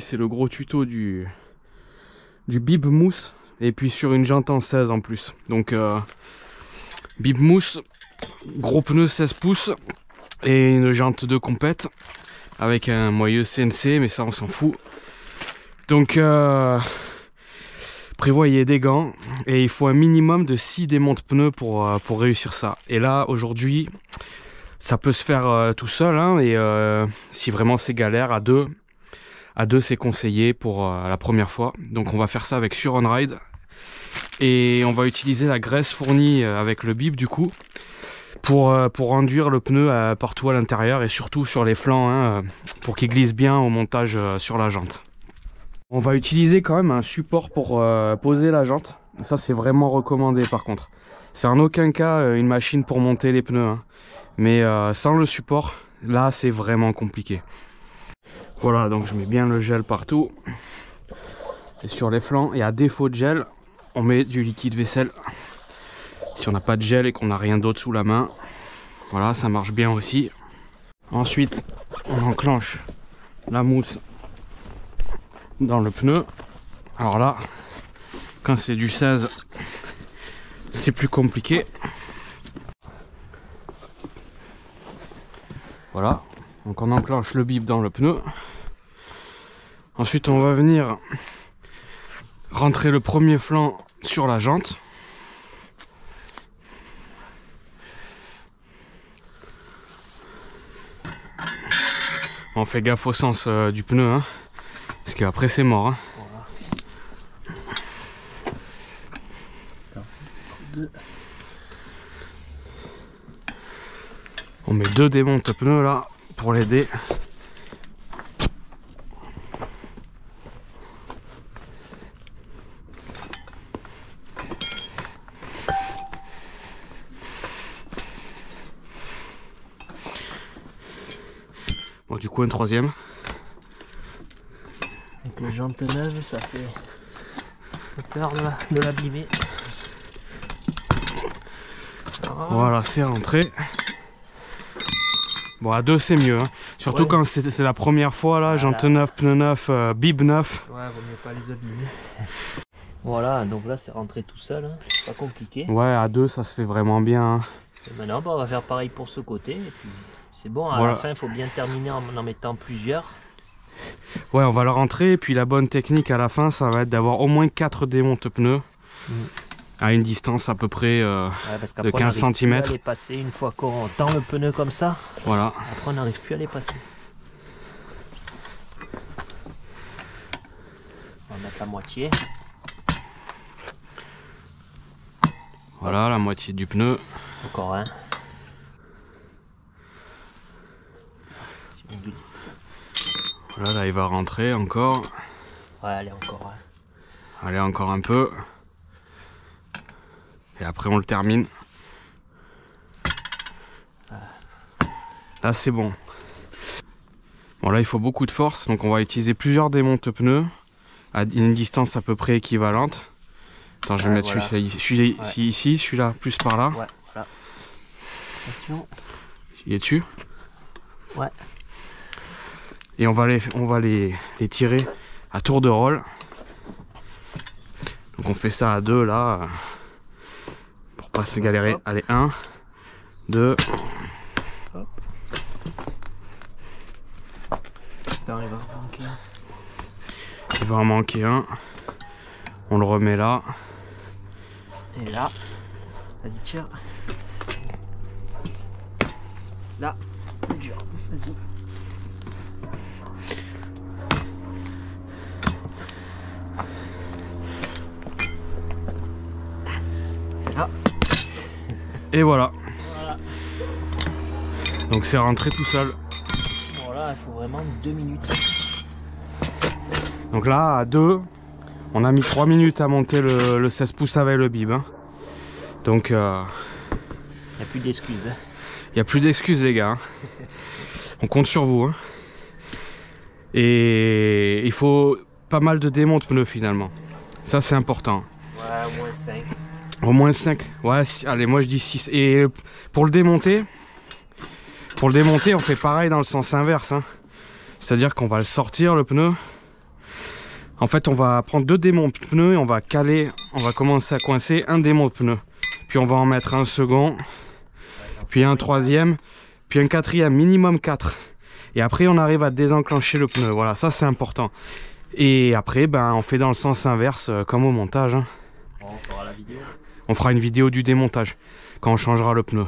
c'est le gros tuto du bib mousse. Et puis sur une jante en 16 en plus. Donc bib mousse, gros pneu 16 pouces et une jante de compète avec un moyeu CNC, mais ça on s'en fout. Donc prévoyez des gants et il faut un minimum de 6 démontes pneus pour réussir ça. Et là aujourd'hui ça peut se faire tout seul hein, et si vraiment c'est galère à deux c'est conseillé pour la première fois. Donc on va faire ça avec sur on ride et on va utiliser la graisse fournie avec le bib du coup pour enduire le pneu partout à l'intérieur et surtout sur les flancs hein, pour qu'il glisse bien au montage sur la jante. On va utiliser quand même un support pour poser la jante. Ça c'est vraiment recommandé par contre. C'est en aucun cas une machine pour monter les pneus. Hein. Mais sans le support, là c'est vraiment compliqué. Voilà, donc je mets bien le gel partout. Et sur les flancs, et à défaut de gel, on met du liquide vaisselle. Si on n'a pas de gel et qu'on n'a rien d'autre sous la main. Voilà, ça marche bien aussi. Ensuite, on enclenche la mousse dans le pneu. Alors là, quand c'est du 16, c'est plus compliqué. Voilà, donc on enclenche le bib dans le pneu. Ensuite, on va venir rentrer le premier flanc sur la jante. On fait gaffe au sens du pneu, hein, parce qu'après c'est mort. Hein. On met 2 démontes pneus là pour l'aider. Bon, du coup un troisième. Avec les jantes neuves, ça fait peur de l'abîmer. Voilà, c'est rentré. Bon, à 2 c'est mieux, hein. Surtout quand c'est la première fois là, jante neuf, pneu neuf, bib neuf. Ouais, vaut mieux pas les abîmer. Voilà, donc là c'est rentré tout seul, hein. C'est pas compliqué. Ouais, à 2 ça se fait vraiment bien. Hein. Et maintenant, on va faire pareil pour ce côté. Et puis c'est bon, à voilà. la fin il faut bien terminer en mettant plusieurs. Ouais, on va le rentrer. Et puis la bonne technique à la fin, ça va être d'avoir au moins 4 démontes pneus. À une distance à peu près de 15 cm. On les passer une fois qu'on tend le pneu comme ça. Voilà. Après on n'arrive plus à les passer. On va mettre la moitié. Voilà, la moitié du pneu. Encore un. Si on glisse. Voilà, là il va rentrer encore. Ouais, allez, encore un. Allez, encore un peu. Et après on le termine. Là c'est bon. Bon là il faut beaucoup de force, donc on va utiliser plusieurs démontes pneus à une distance à peu près équivalente. Attends, je vais mettre voilà. Celui-ci ici, celui-là plus par là. Ouais, voilà. Attention. Il est dessus. Ouais. Et on va les tirer à tour de rôle. Donc on fait ça à 2 là. Pour pas se galérer. Hop. Allez, 1, 2. Hop. Putain, il va en manquer un. Il va en manquer un. On le remet là. Et là. Vas-y, tire. Là, c'est plus dur. Vas-y. Là. Et voilà. Donc c'est rentré tout seul. Voilà, il faut vraiment 2 minutes. Donc là, à 2, on a mis 3 minutes à monter le 16 pouces avec le bib. Hein. Donc... il n'y a plus d'excuses. Hein. Il n'y a plus d'excuses les gars. Hein. On compte sur vous. Hein. Et il faut pas mal de démonte pneus finalement. Ça c'est important. Ouais, au moins 5. Au moins 5. Ouais, allez, moi je dis 6. Et pour le démonter, on fait pareil dans le sens inverse. Hein. C'est-à-dire qu'on va le sortir le pneu. En fait, on va prendre 2 démons de pneus et on va caler, on va commencer à coincer un démon de pneu. Puis on va en mettre un second, puis un troisième, puis un quatrième, minimum 4. Et après, on arrive à désenclencher le pneu. Voilà, ça c'est important. Et après, ben, on fait dans le sens inverse, comme au montage. Hein. On fera la vidéo. On fera une vidéo du démontage, quand on changera le pneu.